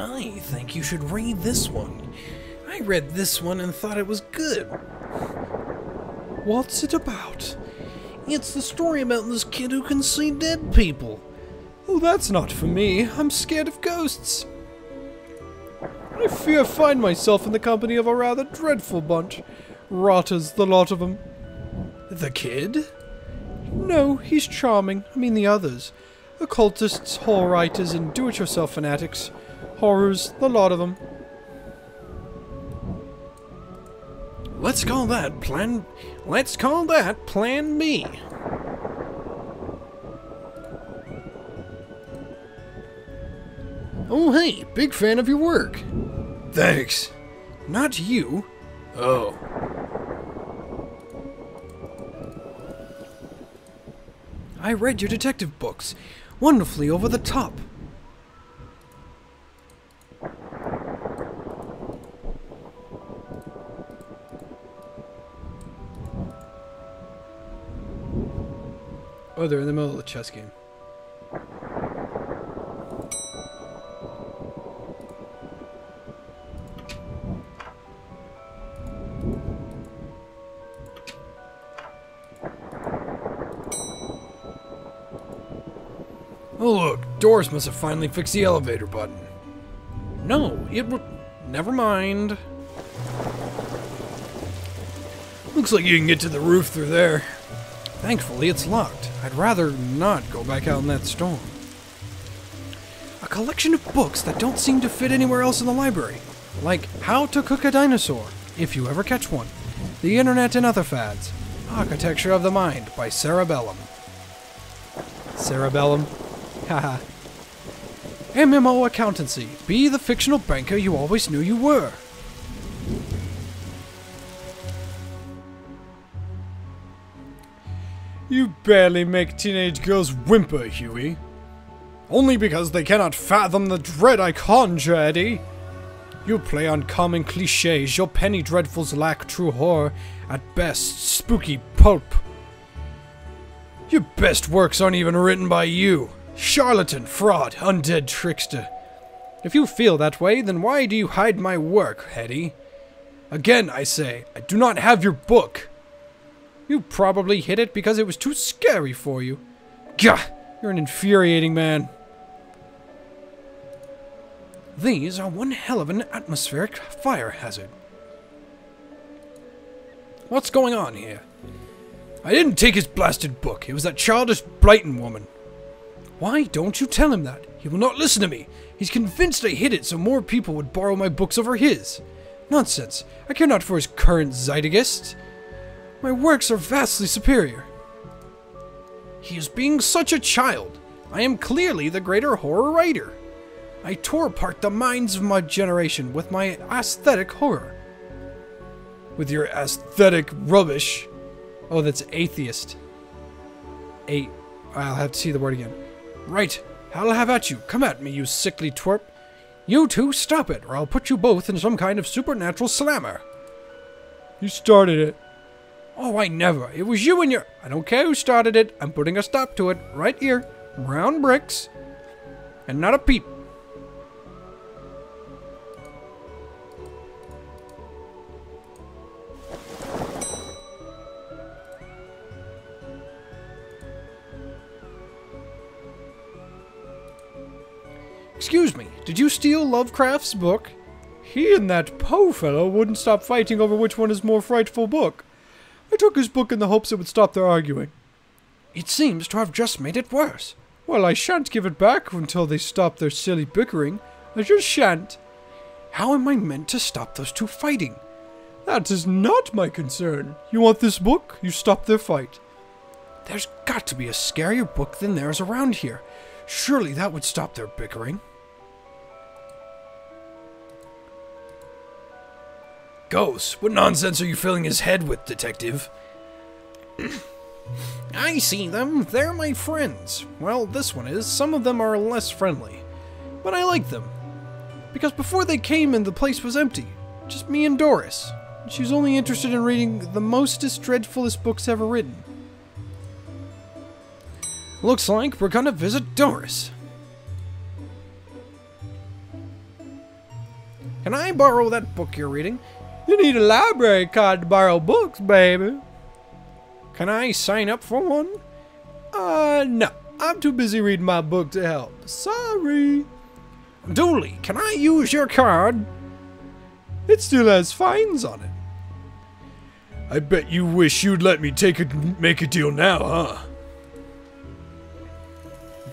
I think you should read this one. I read this one and thought it was good. What's it about? It's the story about this kid who can see dead people. Oh, that's not for me. I'm scared of ghosts. I fear I find myself in the company of a rather dreadful bunch. Rotters, the lot of them. The kid? No, he's charming. I mean the others. Occultists, horror writers, and do-it-yourself fanatics. Horrors, the lot of them. Let's call that Plan B. Oh hey, big fan of your work. Thanks. Not you. Oh. I read your detective books. Wonderfully over the top. Oh, they're in the middle of the chess game. Oh look, Doris must have finally fixed the elevator button. No, it would... Never mind. Looks like you can get to the roof through there. Thankfully, it's locked. I'd rather not go back out in that storm. A collection of books that don't seem to fit anywhere else in the library. Like How to Cook a Dinosaur, if you ever catch one. The Internet and Other Fads. Architecture of the Mind by Cerebellum. Cerebellum? Haha. MMO Accountancy. Be the fictional banker you always knew you were. You barely make teenage girls whimper, Huey. Only because they cannot fathom the dread I conjure, Eddie. You play on common cliches, your penny dreadfuls lack true horror, at best, spooky pulp. Your best works aren't even written by you. Charlatan, fraud, undead trickster. If you feel that way, then why do you hide my work, Eddie? Again, I say, I do not have your book. You probably hid it because it was too scary for you. Gah! You're an infuriating man. These are one hell of an atmospheric fire hazard. What's going on here? I didn't take his blasted book. It was that childish Blighton woman. Why don't you tell him that? He will not listen to me. He's convinced I hid it so more people would borrow my books over his. Nonsense. I care not for his current zeitgeist. My works are vastly superior. He is being such a child. I am clearly the greater horror writer. I tore apart the minds of my generation with my aesthetic horror. With your aesthetic rubbish. Oh, that's atheist. I'll have to see the word again. Right, I'll have at you. Come at me, you sickly twerp. You two, stop it, or I'll put you both in some kind of supernatural slammer. You started it. Oh, I never. It was you and your... I don't care who started it. I'm putting a stop to it. Right here. Brown bricks. And not a peep. Excuse me, did you steal Lovecraft's book? He and that Poe fellow wouldn't stop fighting over which one is more frightful book. I took his book in the hopes it would stop their arguing. It seems to have just made it worse. Well, I shan't give it back until they stop their silly bickering. I just shan't. How am I meant to stop those two fighting? That is not my concern. You want this book? You stop their fight. There's got to be a scarier book than theirs around here. Surely that would stop their bickering. Ghost, what nonsense are you filling his head with, Detective? I see them. They're my friends. Well, this one is. Some of them are less friendly. But I like them. Because before they came in, the place was empty. Just me and Doris. She's only interested in reading the mostest dreadfulest books ever written. Looks like we're gonna visit Doris. Can I borrow that book you're reading? You need a library card to borrow books, baby. Can I sign up for one? No. I'm too busy reading my book to help. Sorry. Dooley, can I use your card? It still has fines on it. I bet you wish you'd let me make a deal now, huh?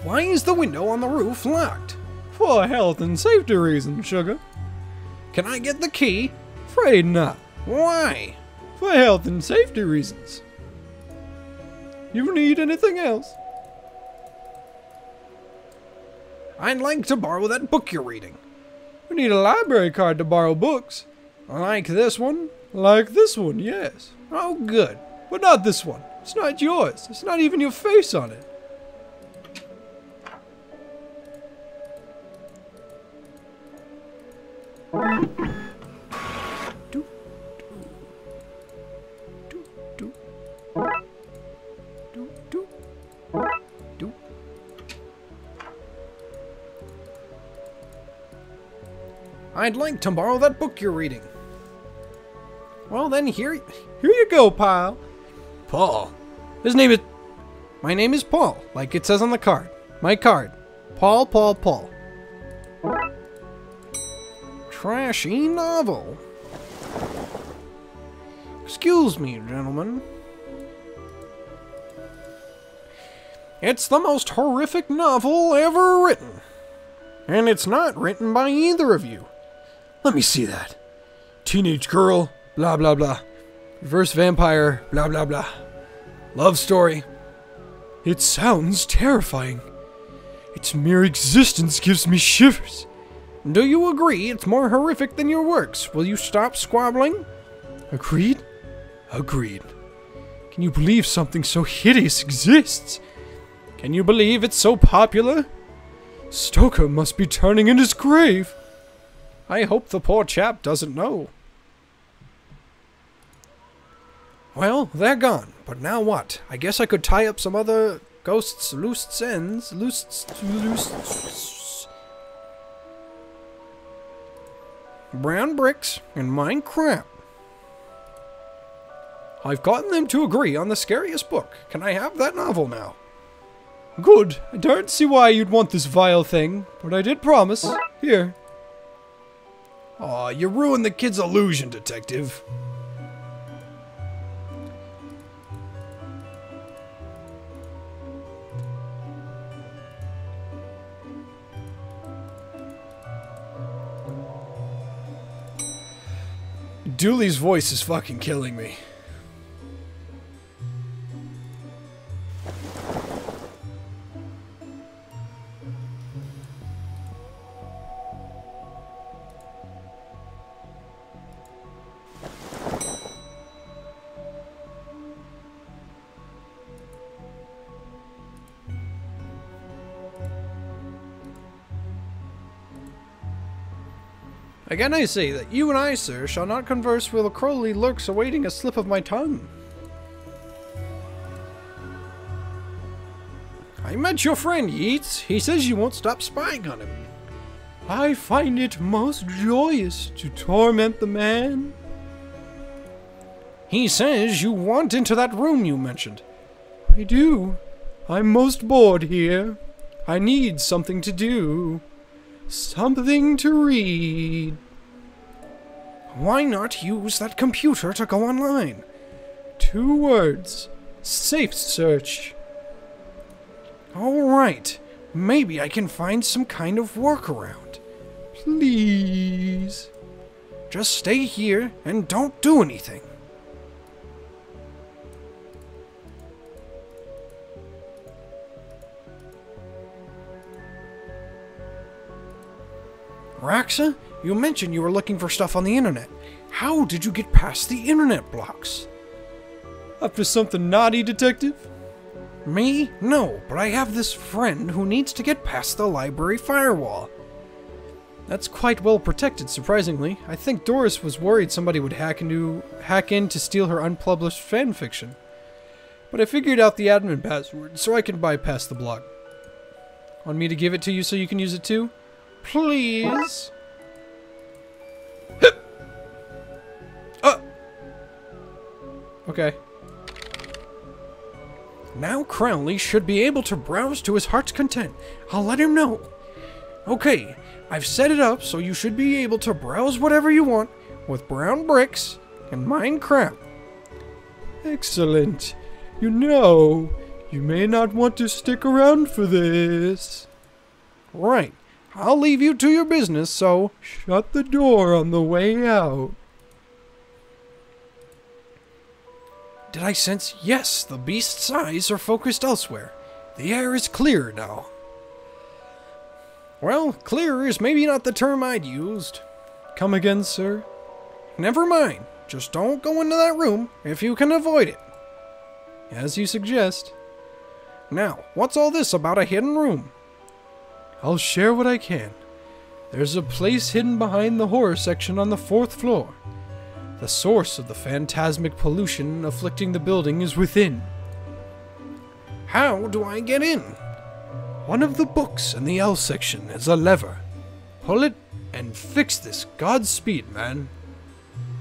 Why is the window on the roof locked? For health and safety reasons, sugar. Can I get the key? Afraid not. Why? For health and safety reasons. You need anything else? I'd like to borrow that book you're reading. We need a library card to borrow books. Like this one? Like this one, yes. Oh, good. But not this one. It's not yours. It's not even your face on it. I'd like to borrow that book you're reading. Well then, here you go, pal. Paul. My name is Paul, like it says on the card. My card. Paul. Trashy novel. Excuse me, gentlemen. It's the most horrific novel ever written. And it's not written by either of you. Let me see that. Teenage girl, blah blah blah. Reverse vampire, blah blah blah. Love story. It sounds terrifying. Its mere existence gives me shivers. Do you agree it's more horrific than your works? Will you stop squabbling? Agreed? Agreed. Can you believe something so hideous exists? Can you believe it's so popular? Stoker must be turning in his grave. I hope the poor chap doesn't know. Well, they're gone. But now what? I guess I could tie up some other ghosts' loose ends. Brown bricks and mine crap. I've gotten them to agree on the scariest book. Can I have that novel now? Good. I don't see why you'd want this vile thing, but I did promise. Here. Aw, you ruined the kid's illusion, Detective. Dooley's voice is fucking killing me. Again I say that you and I, sir, shall not converse while Crowley lurks awaiting a slip of my tongue. I met your friend, Yeats. He says you won't stop spying on him. I find it most joyous to torment the man. He says you want into that room you mentioned. I do. I'm most bored here. I need something to do. Something to read. Why not use that computer to go online? 2 words. Safe search. Alright. Maybe I can find some kind of workaround. Please. Just stay here and don't do anything. Raxa, you mentioned you were looking for stuff on the internet. How did you get past the internet blocks? Up to something naughty, Detective? Me? No, but I have this friend who needs to get past the library firewall. That's quite well protected, surprisingly. I think Doris was worried somebody would hack in to steal her unpublished fanfiction. But I figured out the admin password, so I can bypass the block. Want me to give it to you so you can use it too? Please? Okay. Now Crowley should be able to browse to his heart's content. I'll let him know. Okay, I've set it up so you should be able to browse whatever you want with brown bricks and Minecraft. Excellent. You know, you may not want to stick around for this. Right. I'll leave you to your business, so shut the door on the way out. Did I sense? Yes, the beast's eyes are focused elsewhere. The air is clear now. Well, clear is maybe not the term I'd used. Come again, sir? Never mind. Just don't go into that room if you can avoid it. As you suggest. Now, what's all this about a hidden room? I'll share what I can. There's a place hidden behind the horror section on the 4th floor. The source of the phantasmic pollution afflicting the building is within. How do I get in? One of the books in the L section is a lever. Pull it and fix this. Godspeed, man.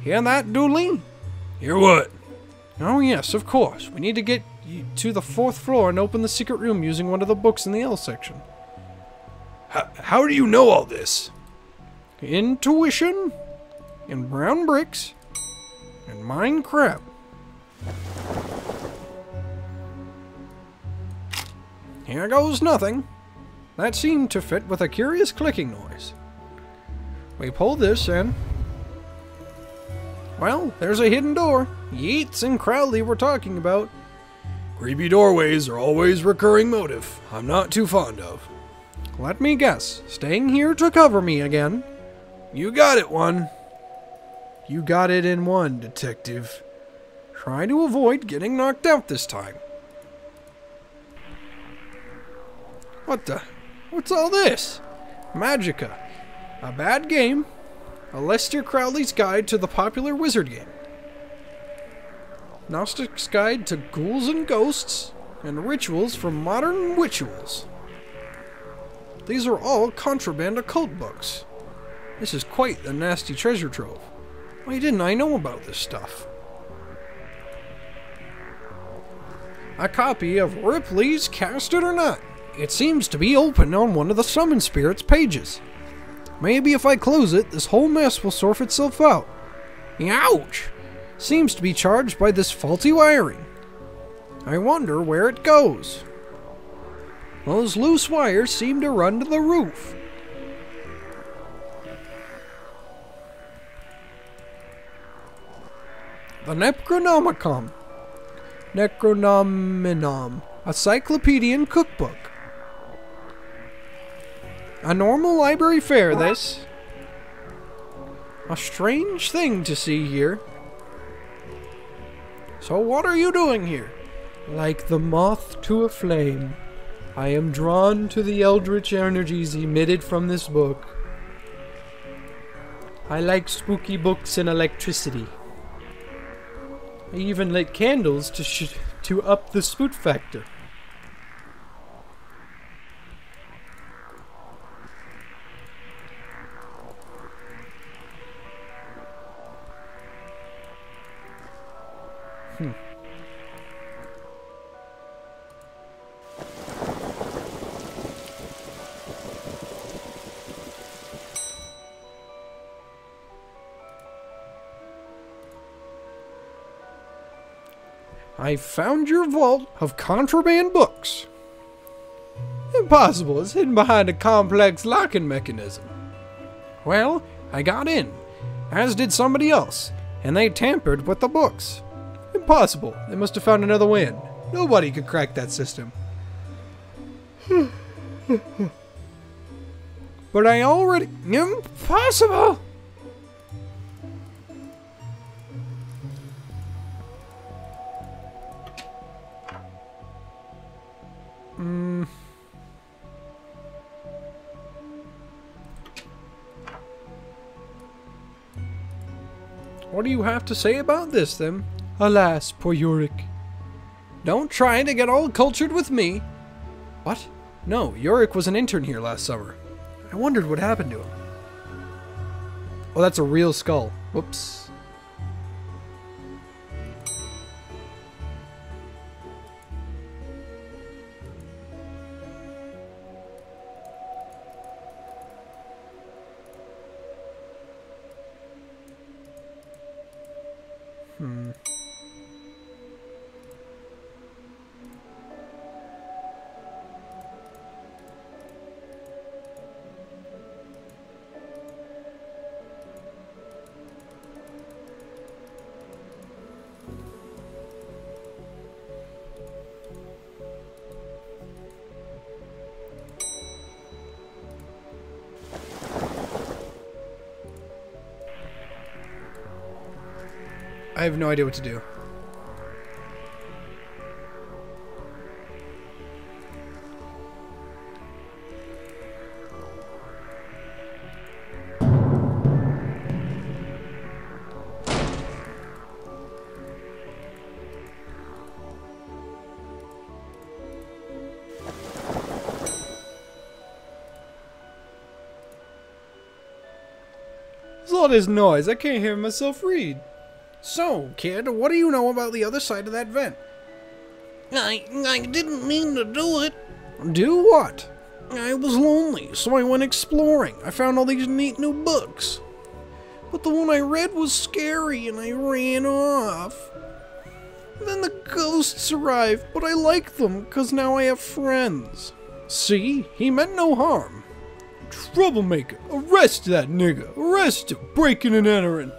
Hear that, Dooley? Hear what? Oh yes, of course. We need to get to the 4th floor and open the secret room using one of the books in the L section. How do you know all this? Intuition, and brown bricks, and Minecraft. Here goes nothing. That seemed to fit with a curious clicking noise. We pull this in. Well, there's a hidden door. Yeats and Crowley were talking about. Creepy doorways are always recurring motive I'm not too fond of. Let me guess. Staying here to cover me again. You got it, one. You got it in one, Detective. Try to avoid getting knocked out this time. What the? What's all this? Magica. A bad game. Aleister Crowley's Guide to the Popular Wizard Game. Gnostic's Guide to Ghouls and Ghosts, and Rituals for Modern Rituals. These are all contraband occult books. This is quite the nasty treasure trove. Why didn't I know about this stuff? A copy of Ripley's Cast It or Not. It seems to be open on one of the Summon Spirits pages. Maybe if I close it, this whole mess will sort itself out. Ouch! Seems to be charged by this faulty wiring. I wonder where it goes. Those loose wires seem to run to the roof. The Necronomicon. Necronominum. A cyclopedian cookbook. A normal library fare, this. A strange thing to see here. So what are you doing here? Like the moth to a flame, I am drawn to the eldritch energies emitted from this book. I like spooky books and electricity. I even lit candles to up the spook factor. I found your vault of contraband books. Impossible, it's hidden behind a complex locking mechanism. Well, I got in, as did somebody else, and they tampered with the books. Impossible, they must have found another way in. Nobody could crack that system. But I already... Impossible! What do you have to say about this, then? Alas, poor Yorick. Don't try to get all cultured with me. What? No, Yorick was an intern here last summer. I wondered what happened to him. Oh, that's a real skull. Whoops. I have no idea what to do. What's all this noise? I can't hear myself read. So, kid, what do you know about the other side of that vent? I didn't mean to do it. Do what? I was lonely, so I went exploring. I found all these neat new books. But the one I read was scary and I ran off. Then the ghosts arrived, but I like them because now I have friends. See? He meant no harm. Troublemaker! Arrest that nigga! Arrest him! Breaking and entering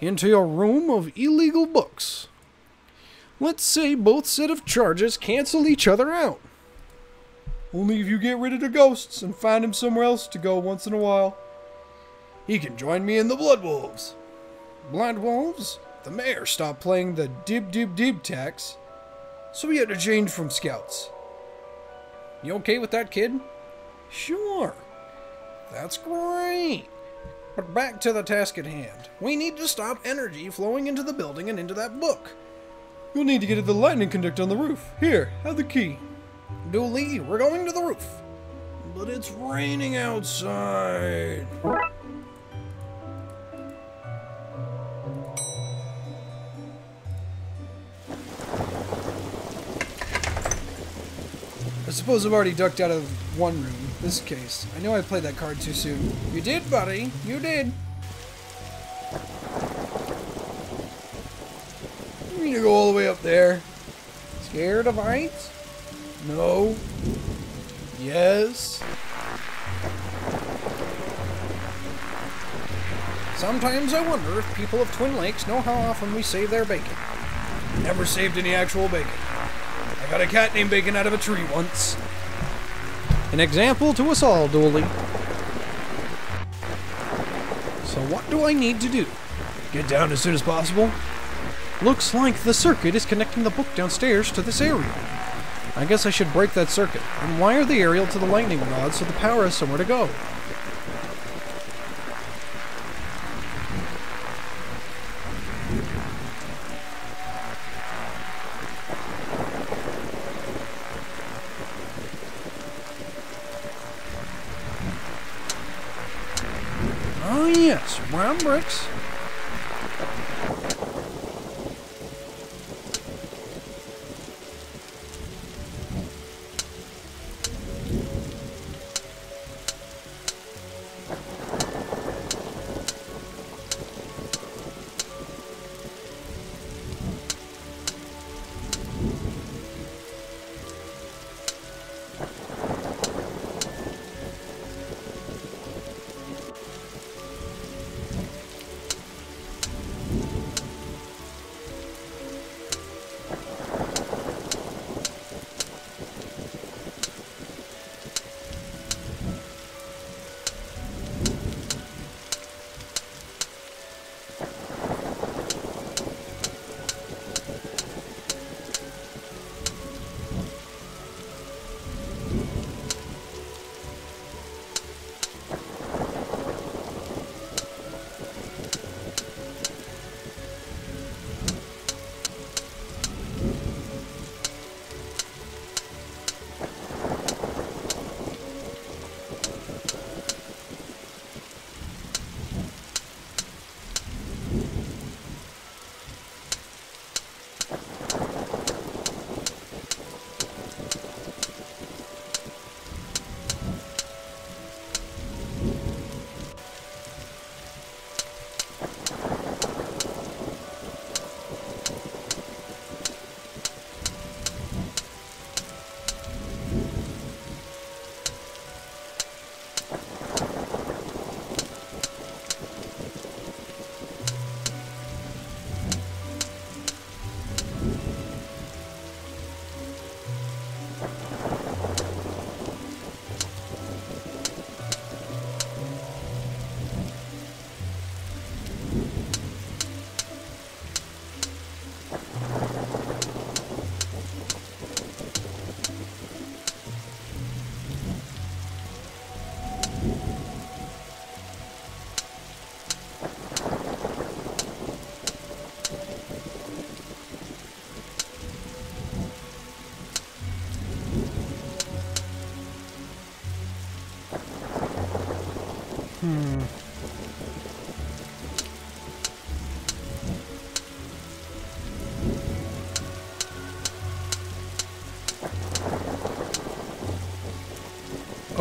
into your room of illegal books. Let's say both set of charges cancel each other out. Only if you get rid of the ghosts and find him somewhere else to go once in a while. He can join me in the Blood Wolves. Blood Wolves? The mayor stopped playing the dib tax, so he had to change from scouts. You okay with that, kid? Sure. That's great. But back to the task at hand. We need to stop energy flowing into the building and into that book. You'll need to get at the lightning conductor on the roof. Here, have the key. Dooley, we're going to the roof. But it's raining outside. I suppose I've already ducked out of one room. This case. I know I played that card too soon. You did, buddy. You did. You need to go all the way up there. Scared of heights? No. Yes. Sometimes I wonder if people of Twin Lakes know how often we save their bacon. Never saved any actual bacon. I got a cat named Bacon out of a tree once. An example to us all, Dooley. So what do I need to do? Get down as soon as possible? Looks like the circuit is connecting the book downstairs to this aerial. I guess I should break that circuit and wire the aerial to the lightning rod so the power has somewhere to go. Oh yes, brown bricks.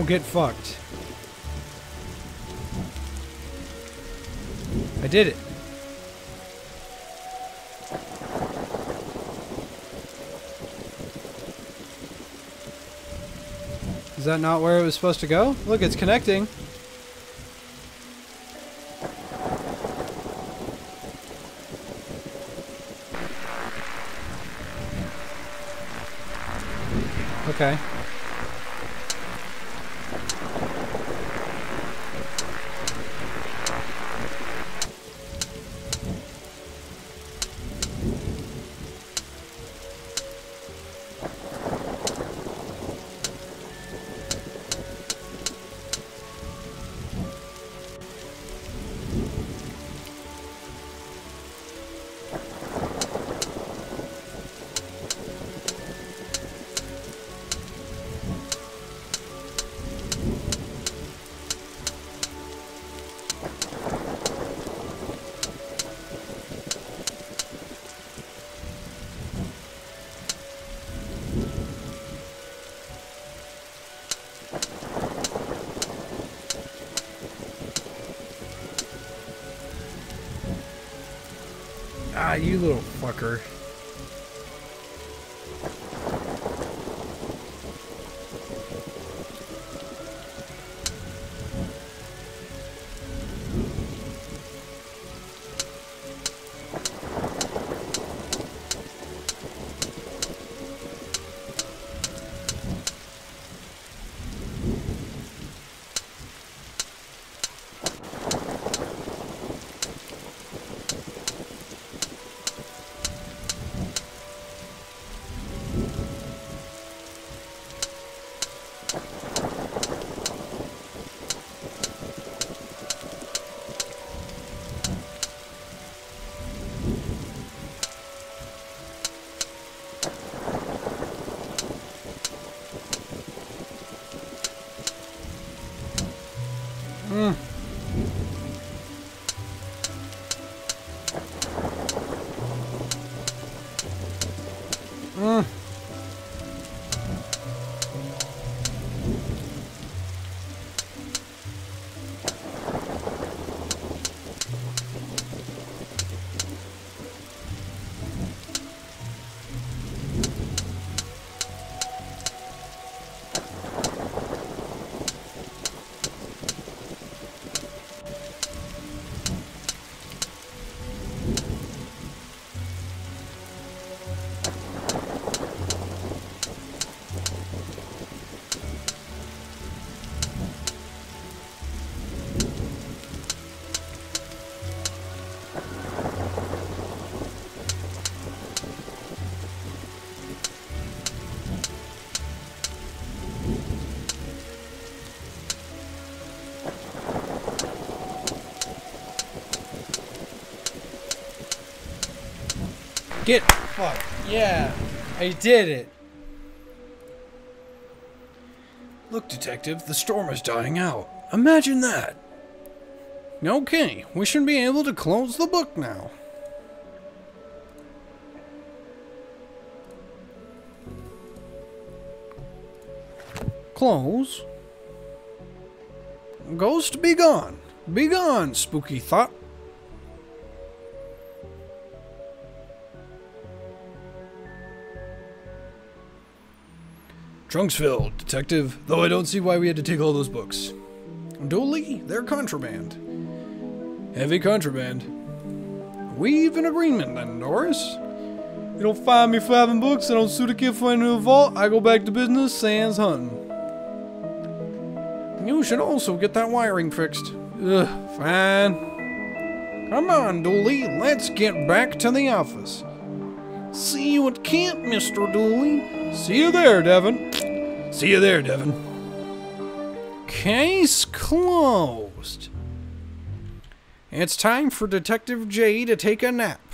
Oh, get fucked. I did it. Is that not where it was supposed to go? Look, it's connecting. Okay. Ah, you little fucker. Get fucked. Yeah, I did it. Look, Detective, the storm is dying out. Imagine that. Okay, we should be able to close the book now. Close. Ghost, be gone. Be gone, spooky thought. Trunks filled, Detective, though I don't see why we had to take all those books. Duly, they're contraband. Heavy contraband. We've an agreement then, Doris. You don't find me for having books, I don't sue the kid for into a vault, I go back to business, sans hunting. You should also get that wiring fixed. Ugh, fine. Come on, Dooley, let's get back to the office. See you at camp, Mr. Dooley. See you there, Devin. See you there, Devin. Case closed. It's time for Detective J to take a nap.